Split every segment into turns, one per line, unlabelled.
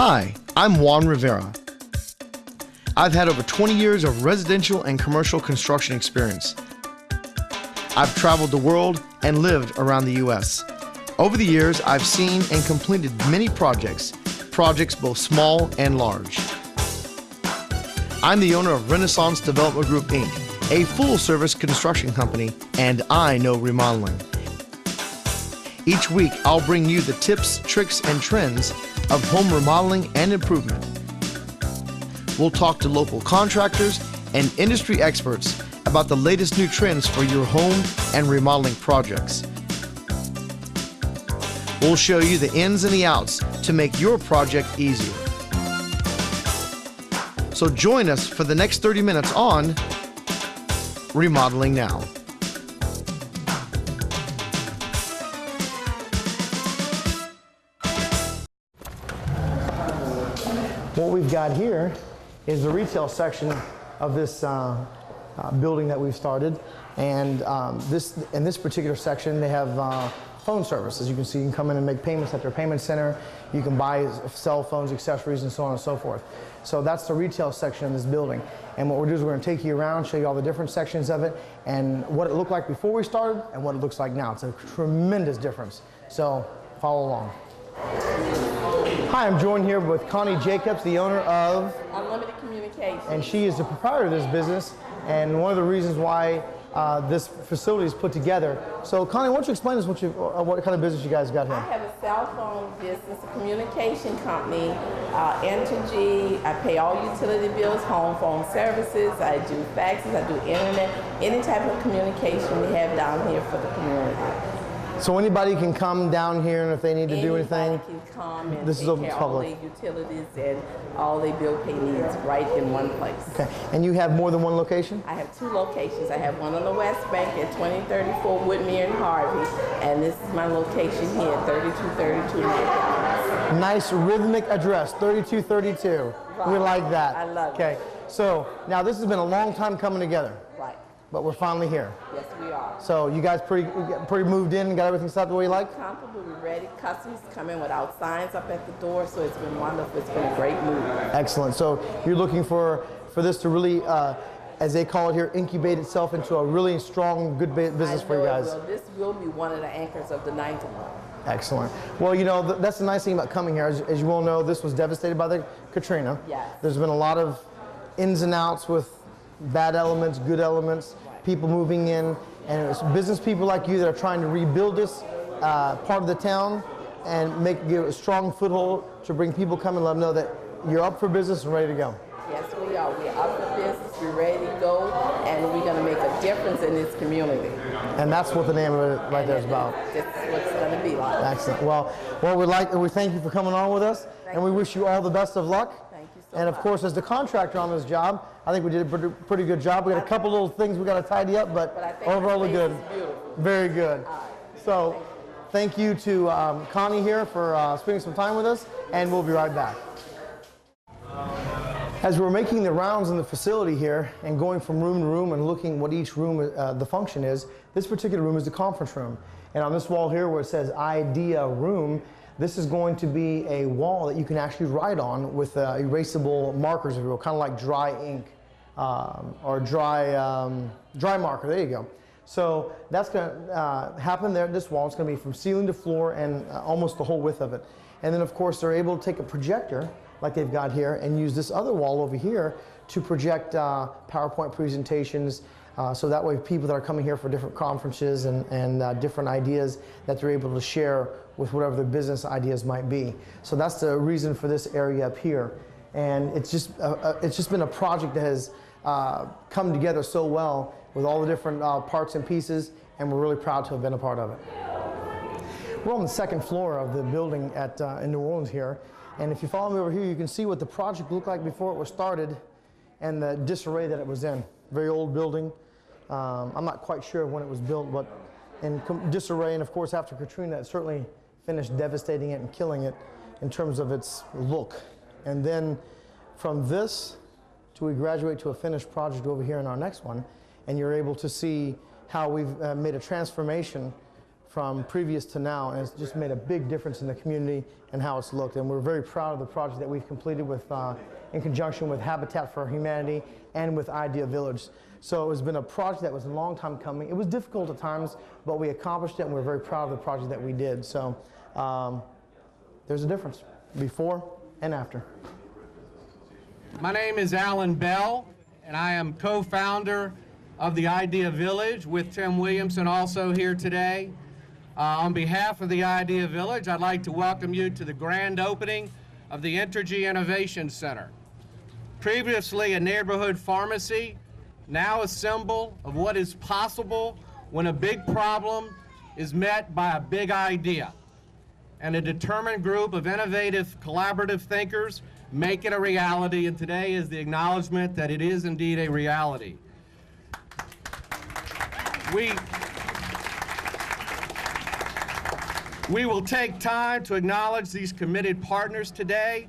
Hi, I'm Juan Rivera. I've had over 20 years of residential and commercial construction experience. I've traveled the world and lived around the U.S. Over the years, I've seen and completed many projects both small and large. I'm the owner of Renaissance Development Group, Inc., a full-service construction company, and I know remodeling. Each week, I'll bring you the tips, tricks, and trends of home remodeling and improvement. We'll talk to local contractors and industry experts about the latest new trends for your home and remodeling projects. We'll show you the ins and the outs to make your project easier. So join us for the next 30 minutes on Remodeling Now. What we've got here is the retail section of this building that we've started, and in this particular section they have phone service. As you can see, you can come in and make payments at their payment center. You can buy cell phones, accessories, and so on and so forth. So that's the retail section of this building. And what we're doing is we're going to take you around, show you all the different sections of it, and what it looked like before we started and what it looks like now. It's a tremendous difference. So follow along. Hi, I'm joined here with Connie Jacobs, the owner of
Unlimited Communications.
And she is the proprietor of this business, and one of the reasons why this facility is put together. So Connie, why don't you explain to us what kind of business you guys got here?
I have a cell phone business, a communication company, Entergy. I pay all utility bills, home phone services, I do faxes, I do internet, any type of communication we have down here for the community.
So anybody can come down here, and if they need to do anything,
anybody can come and
this is open to public.
All the utilities and all the bill pay needs right in one place.
Okay, and you have more than one location?
I have two locations. I have one on the West Bank at 2034 Whitmere and Harvey, and this is my location here at 3232 McDonald's.
Nice rhythmic address, 3232. Right. We like that.
I love it.
Okay, so now this has been a long time coming together.
Right.
But we're finally here.
Yes, we are.
So you guys pretty moved in and got everything set up the way you like?
Comfortable, we're ready. Customers come in without signs up at the door, so it's been wonderful. It's been a great move. Excellent.
So you're looking for this to really, as they call it here, incubate itself into a really strong, good business for you guys.
Well, this will be one of the anchors of the 9th one.
Excellent. Well, you know, that's the nice thing about coming here. As you all know, this was devastated by the Katrina.
Yes.
There's been a lot of ins and outs with bad elements, good elements, people moving in, and it's business people like you that are trying to rebuild this part of the town and give a strong foothold to bring people come and let them know that you're up for business and ready to go.
Yes, we are. We're up for business, we're ready to go, and we're going to make a difference in this community.
And that's what the name of it right there is about.
That's what it's going to be like.
Excellent. Well, we thank you for coming on with us, and we wish you all the best of luck. And of course, as the contractor on this job, I think we did a pretty good job. We got a couple little things we got to tidy up, but overall we're good. Very good. So thank you to Connie here for spending some time with us, and we'll be right back. As we're making the rounds in the facility here and going from room to room and looking what each room the function is, this particular room is the conference room. And on this wall here where it says Idea Room, this is going to be a wall that you can actually write on with erasable markers, if you will, kind of like dry ink or dry marker. There you go. So that's going to happen there at this wall. It's going to be from ceiling to floor and almost the whole width of it. And then, of course, they're able to take a projector like they've got here and use this other wall over here to project PowerPoint presentations. So that way people that are coming here for different conferences and different ideas that they're able to share with whatever their business ideas might be. So that's the reason for this area up here. And it's just been a project that has come together so well with all the different parts and pieces, and we're really proud to have been a part of it. We're on the second floor of the building in New Orleans here. And if you follow me over here, you can see what the project looked like before it was started and the disarray that it was in. Very old building. I'm not quite sure when it was built, but in disarray, and of course after Katrina, it certainly finished devastating it and killing it in terms of its look. And then from this we graduate to a finished project over here in our next one, and you're able to see how we've made a transformation from previous to now, and it's just made a big difference in the community and how it's looked. And we're very proud of the project that we've completed with, in conjunction with Habitat for Humanity and with Idea Village. So it's been a project that was a long time coming. It was difficult at times, but we accomplished it, and we're very proud of the project that we did. So there's a difference before and after.
My name is Alan Bell, and I am co-founder of the Idea Village with Tim Williamson, also here today. On behalf of the Idea Village, I'd like to welcome you to the grand opening of the Entergy Innovation Center. Previously a neighborhood pharmacy, now a symbol of what is possible when a big problem is met by a big idea, and a determined group of innovative, collaborative thinkers make it a reality, and today is the acknowledgement that it is indeed a reality. We will take time to acknowledge these committed partners today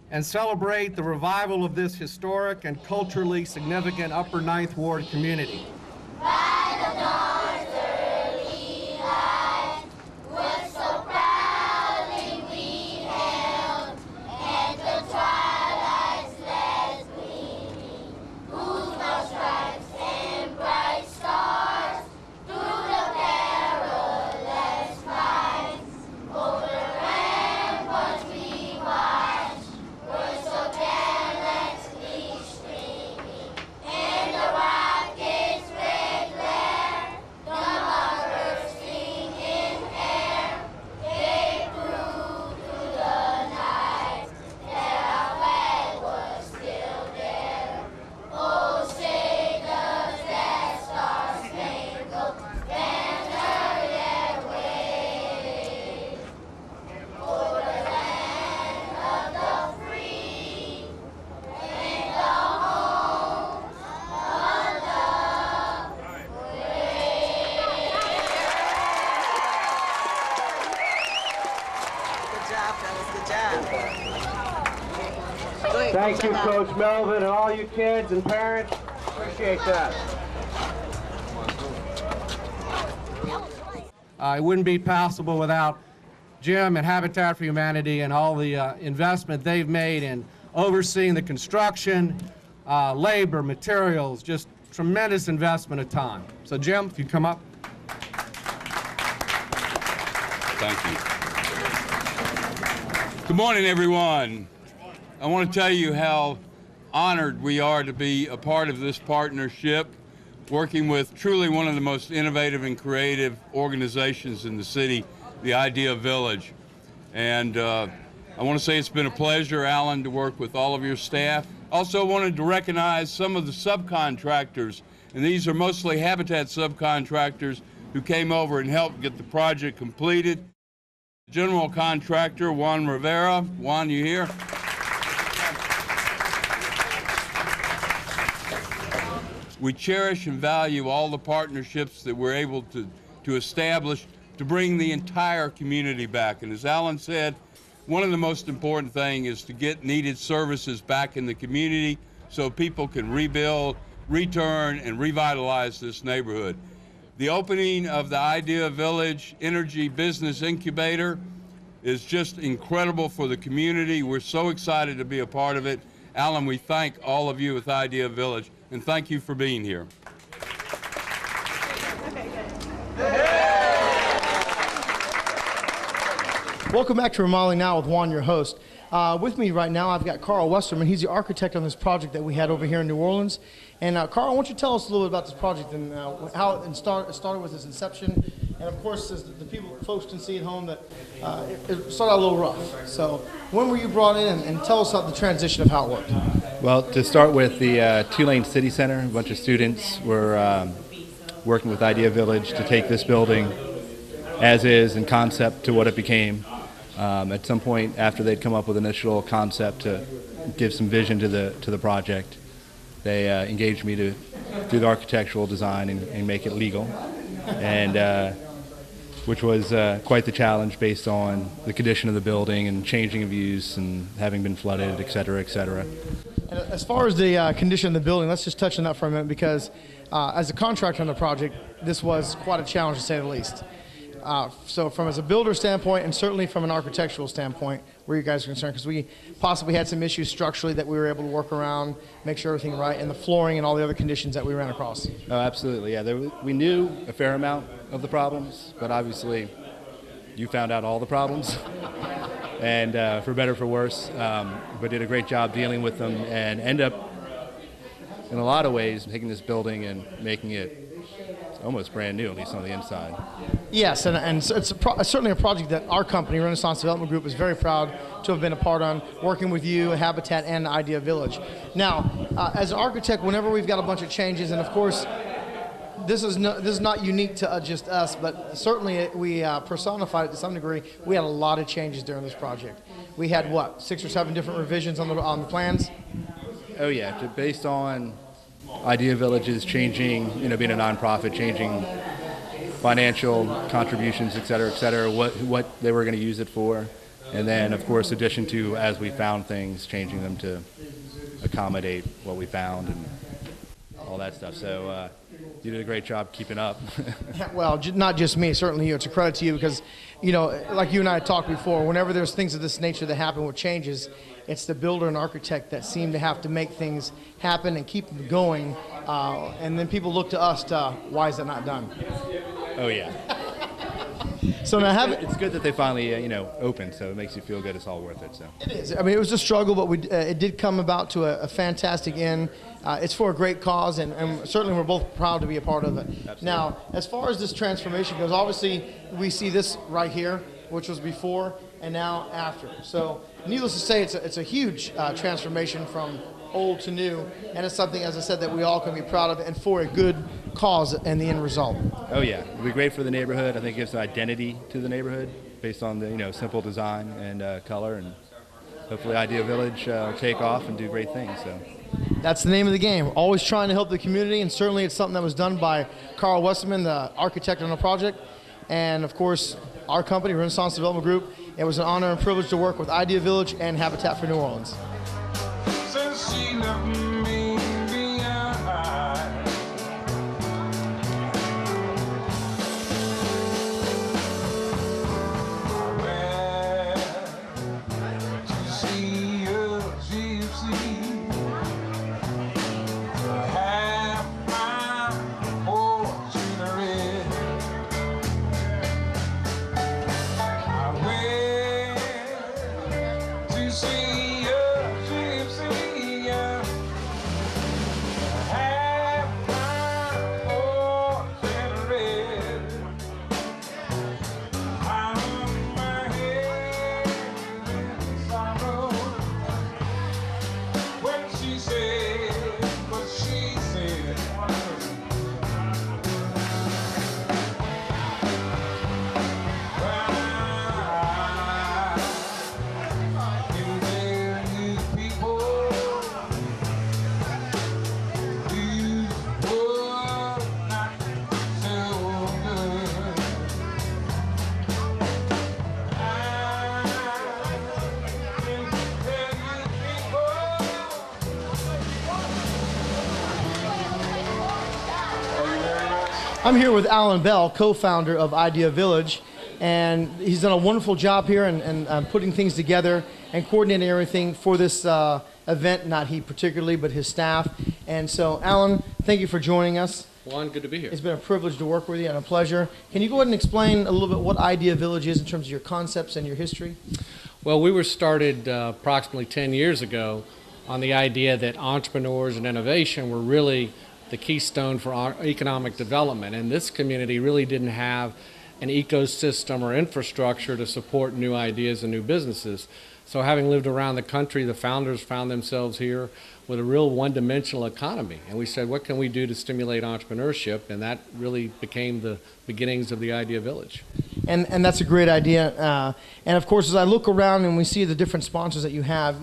and celebrate the revival of this historic and culturally significant Upper Ninth Ward community.
Thank you, Coach Melvin, and all you kids and parents. Appreciate that.
It wouldn't be possible without Jim and Habitat for Humanity and all the investment they've made in overseeing the construction, labor, materials, just tremendous investment of time. So Jim, if you come up.
Thank you. Good morning, everyone. I want to tell you how honored we are to be a part of this partnership, working with truly one of the most innovative and creative organizations in the city, the Idea Village. And I want to say it's been a pleasure, Alan, to work with all of your staff. Also wanted to recognize some of the subcontractors, and these are mostly Habitat subcontractors who came over and helped get the project completed. General contractor, Juan Rivera. Juan, you here? We cherish and value all the partnerships that we're able to establish to bring the entire community back. And as Alan said, one of the most important things is to get needed services back in the community so people can rebuild, return, and revitalize this neighborhood. The opening of the Idea Village Energy Business Incubator is just incredible for the community. We're so excited to be a part of it. Alan, we thank all of you with Idea Village, and thank you for being here.
Welcome back to Remodeling Now with Juan, your host. With me right now, I've got Carl Westerman. He's the architect on this project that we had over here in New Orleans. And Carl, I want you to tell us a little bit about this project and how it started with its inception. And of course, as the folks can see at home, that it started out a little rough. So when were you brought in, and tell us about the transition of how it worked?
Well, to start with, the two-lane city center, a bunch of students were working with Idea Village to take this building as is in concept to what it became. At some point after they'd come up with initial concept to give some vision to the project, they engaged me to do the architectural design and make it legal, and which was quite the challenge based on the condition of the building and changing of use and having been flooded, et cetera, et cetera.
And as far as the condition of the building, let's just touch on that for a minute, because as a contractor on the project, this was quite a challenge to say the least. So from as a builder standpoint and certainly from an architectural standpoint, where you guys are concerned, because we possibly had some issues structurally that we were able to work around, make sure everything right, and the flooring and all the other conditions that we ran across.
Oh, absolutely, yeah. We knew a fair amount of the problems, but obviously you found out all the problems, and for better or for worse, but did a great job dealing with them and end up, in a lot of ways, taking this building and making it almost brand new, at least on the inside.
Yes, and so it's certainly a project that our company, Renaissance Development Group, is very proud to have been a part on, working with you, Habitat, and Idea Village. Now, as an architect, whenever we've got a bunch of changes, and of course, this is not unique to just us, but certainly we personified it to some degree. We had a lot of changes during this project. We had, what, 6 or 7 different revisions on the plans?
Oh yeah, based on Idea Villages changing, being a nonprofit, changing financial contributions, et cetera, what they were going to use it for. And then, of course, addition to, as we found things, changing them to accommodate what we found and all that stuff. So you did a great job keeping up.
Well, not just me, certainly you. It's a credit to you because, like you and I talked before, whenever there's things of this nature that happen with changes, it's the builder and architect that seem to have to make things happen and keep them going. And then people look to us to, why is that not done?
Oh, yeah.
So now
it's good that they finally, opened, so it makes you feel good. It's all worth it. So
it is. I mean, it was a struggle, but it did come about to a fantastic end. It's for a great cause, and certainly we're both proud to be a part of it.
Absolutely.
Now, as far as this transformation goes, obviously we see this right here, which was before and now after. So needless to say, it's a huge transformation from old to new, and it's something, as I said, that we all can be proud of, and for a good cause and the end result.
Oh yeah, it'll be great for the neighborhood. I think it gives an identity to the neighborhood based on the simple design and color, and hopefully Idea Village will take off and do great things. So
that's the name of the game. Always trying to help the community, and certainly it's something that was done by Carl Westerman, the architect on the project, and of course our company, Renaissance Development Group. It was an honor and privilege to work with Idea Village and Habitat for New Orleans.
Since she left me behind, I went to see a gypsy, half my fortune red. I went to see a gypsy, half my fortune red. I hung my head in sorrow when she said what she said. I can tell you people, you were not so good.
I'm here with Alan Bell, co-founder of Idea Village, and he's done a wonderful job here and putting things together and coordinating everything for this event, not he particularly, but his staff. And so, Alan, thank you for joining us.
Juan, good to be here.
It's been a privilege to work with you and a pleasure. Can you go ahead and explain a little bit what Idea Village is in terms of your concepts and your history?
Well, we were started approximately 10 years ago on the idea that entrepreneurs and innovation were really the keystone for our economic development, and this community really didn't have an ecosystem or infrastructure to support new ideas and new businesses. So having lived around the country, the founders found themselves here with a real one-dimensional economy. And we said, what can we do to stimulate entrepreneurship? And that really became the beginnings of the Idea Village.
And that's a great idea. And of course, as I look around and we see the different sponsors that you have,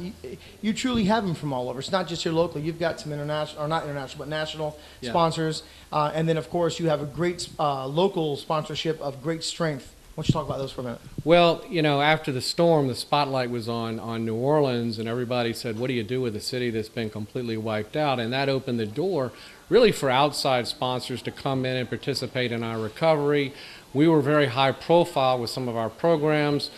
you truly have them from all over. It's not just here locally. You've got some international, or not international, but national sponsors. And then, of course, you have a great local sponsorship of great strength. Why don't you talk about those for a minute?
Well, after the storm, the spotlight was on New Orleans, and everybody said, what do you do with a city that's been completely wiped out? And that opened the door really for outside sponsors to come in and participate in our recovery.
we were very high profile with some of our programs.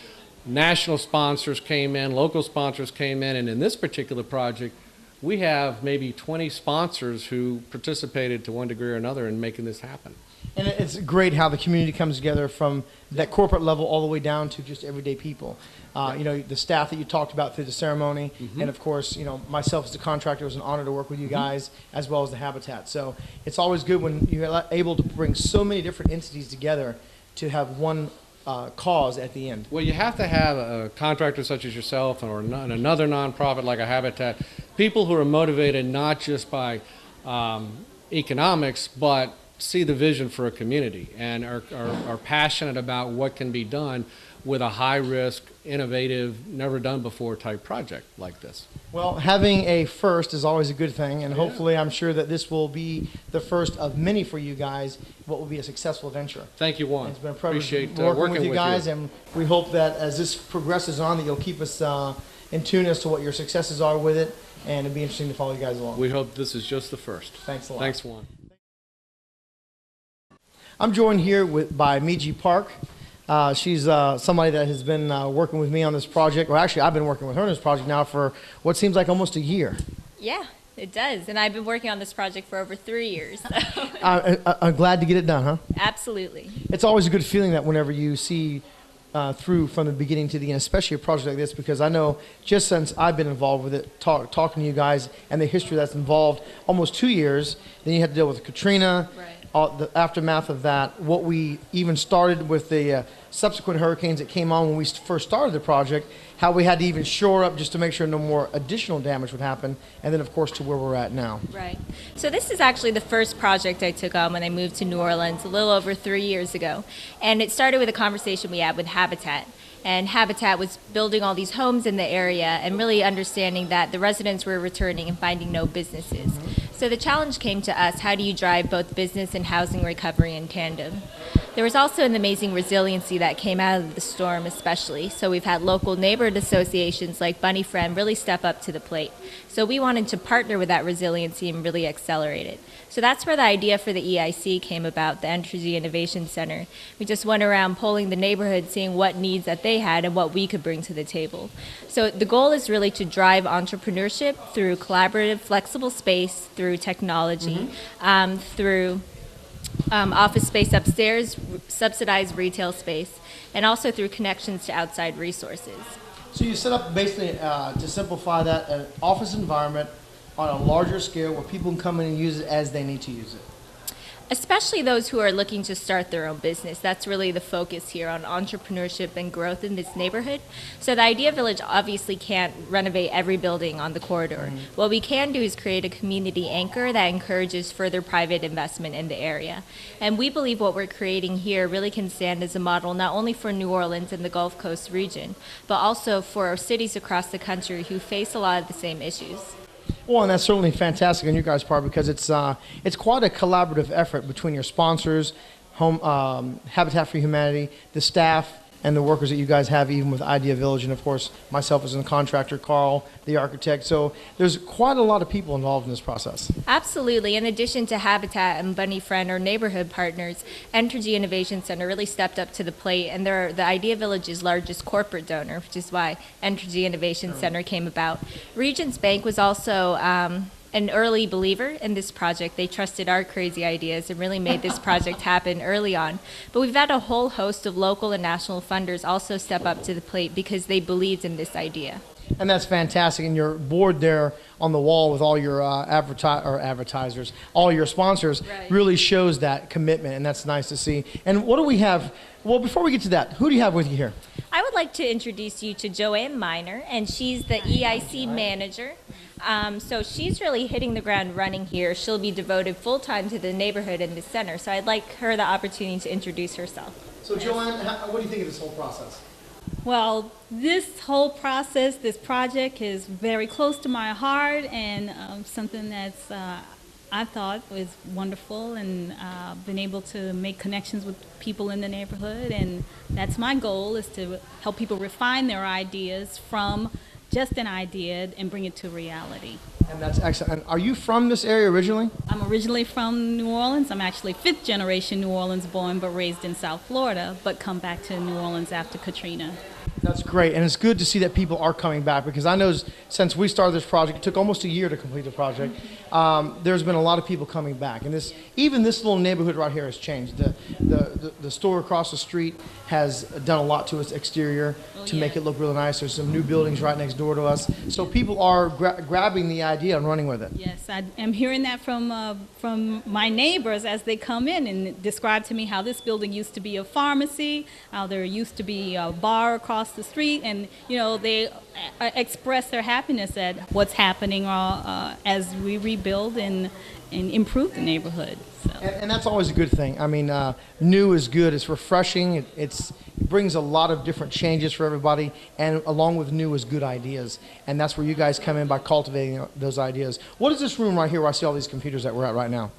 National sponsors came in, local sponsors came in, and in this particular project, we have maybe 20 sponsors who participated to one degree or another in making this happen.
And it's great how the community comes together from that corporate level all the way down to just everyday people. You know, the staff that you talked about through the ceremony, and of course, you know, myself as a contractor, it was an honor to work with you guys, as well as the Habitat. So it's always good when you're able to bring so many different entities together to have one cause at the end.
Well, you have to have a contractor such as yourself or another nonprofit like a Habitat, people who are motivated not just by economics, but see the vision for a community and are passionate about what can be done with a high-risk, innovative, never-done-before type project like this.
Well, having a first is always a good thing, and hopefully I'm sure that this will be the first of many for you guys, what will be a successful venture.
Thank you, Juan.
It's been a privilege
Appreciate
working with you guys, and we hope that as this progresses on, that you'll keep us in tune as to what your successes are with it, and it'd be interesting to follow you guys along.
We hope this is just the first.
Thanks a lot.
Thanks, Juan.
I'm joined here by Miji Park. She's somebody that has been working with me on this project. Well, actually, I've been working with her on this project now for what seems like almost a year.
Yeah, it does. And I've been working on this project for over 3 years. So.
I'm glad to get it done, huh?
Absolutely.
It's always a good feeling that whenever you see through from the beginning to the end, especially a project like this, because I know just since I've been involved with it, talking to you guys and the history that's involved, almost 2 years, then you had to deal with Katrina.
Right.
The aftermath of that, what we even started with the subsequent hurricanes that came on when we first started the project, how we had to even shore up just to make sure no more additional damage would happen, and then of course to where we're at now.
Right. So this is actually the first project I took on when I moved to New Orleans a little over 3 years ago. And it started with a conversation we had with Habitat. And Habitat was building all these homes in the area and really understanding that the residents were returning and finding no businesses. So the challenge came to us, how do you drive both business and housing recovery in tandem? There was also an amazing resiliency that came out of the storm especially. So we've had local neighborhood associations like Bunny Friend really step up to the plate. So we wanted to partner with that resiliency and really accelerate it. So that's where the idea for the EIC came about, the Entergy Innovation Center. We just went around polling the neighborhood, seeing what needs that they had and what we could bring to the table. So the goal is really to drive entrepreneurship through collaborative, flexible space, through technology, through office space upstairs, subsidized retail space, and also through connections to outside resources.
So you set up basically, to simplify that, an office environment on a larger scale where people can come in and use it as they need to use it.
Especially those who are looking to start their own business. That's really the focus here on entrepreneurship and growth in this neighborhood. So the Idea Village obviously can't renovate every building on the corridor. What we can do is create a community anchor that encourages further private investment in the area. And we believe what we're creating here really can stand as a model not only for New Orleans and the Gulf Coast region, but also for cities across the country who face a lot of the same issues.
Well, and that's certainly fantastic on your guys' part because it's quite a collaborative effort between your sponsors, Habitat for Humanity, the staff, and the workers that you guys have, even with Idea Village, and of course myself as a contractor, Carl, the architect. So there's quite a lot of people involved in this process.
Absolutely. In addition to Habitat and Bunny Friend, our neighborhood partners, Entergy Innovation Center really stepped up to the plate, and they're the Idea Village's largest corporate donor, which is why Entergy Innovation Center came about. Regions Bank was also an early believer in this project. They trusted our crazy ideas and really made this project happen early on. But we've had a whole host of local and national funders also step up to the plate because they believed in this idea.
And that's fantastic. And your board there on the wall with all your advertisers, all your sponsors, really shows that commitment, and that's nice to see. And what do we have? Well, before we get to that, who do you have with you here?
I would like to introduce you to Joanne Miner, and she's the EIC manager. So she's really hitting the ground running here. She'll be devoted full-time to the neighborhood and the center. So I'd like her the opportunity to introduce herself.
So Joanne, what do you think of this whole process?
Well, this whole process, this project is very close to my heart and something that's I thought was wonderful, and been able to make connections with people in the neighborhood. And that's my goal, is to help people refine their ideas from just an idea and bring it to reality.
And that's excellent. And are you from this area originally?
I'm originally from New Orleans. I'm actually fifth generation New Orleans born, but raised in South Florida, but come back to New Orleans after Katrina.
That's great, and it's good to see that people are coming back, because I know since we started this project, it took almost a year to complete the project. There's been a lot of people coming back, and even this little neighborhood right here has changed. The store across the street has done a lot to its exterior to make it look really nice. There's some new buildings right next door to us, so people are grabbing the idea and running with it.
Yes, I am hearing that from my neighbors as they come in and describe to me how this building used to be a pharmacy, how there used to be a bar across the street, and they express their happiness at what's happening as we rebuild and improve the neighborhood. So.
And that's always a good thing. I mean, new is good. It's refreshing. It brings a lot of different changes for everybody, and along with new is good ideas. And that's where you guys come in by cultivating those ideas. What is this room right here where I see all these computers that we're at right now?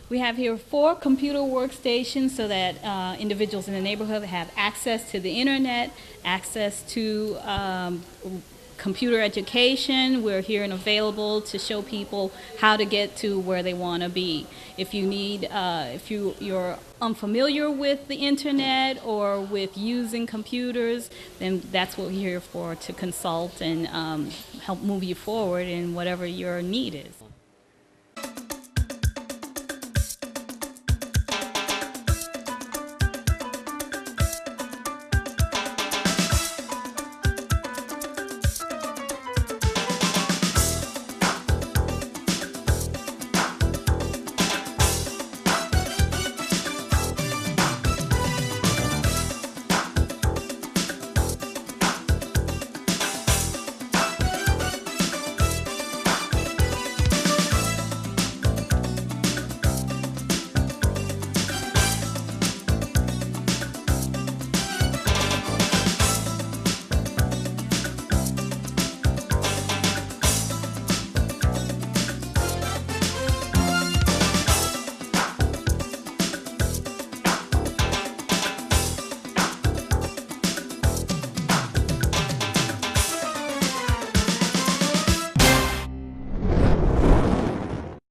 We have here 4 computer workstations so that individuals in the neighborhood have access to the internet, access to computer education. We're here and available to show people how to get to where they want to be. If you need, if you're unfamiliar with the internet or with using computers, then that's what we're here for, to consult and help move you forward in whatever your need is.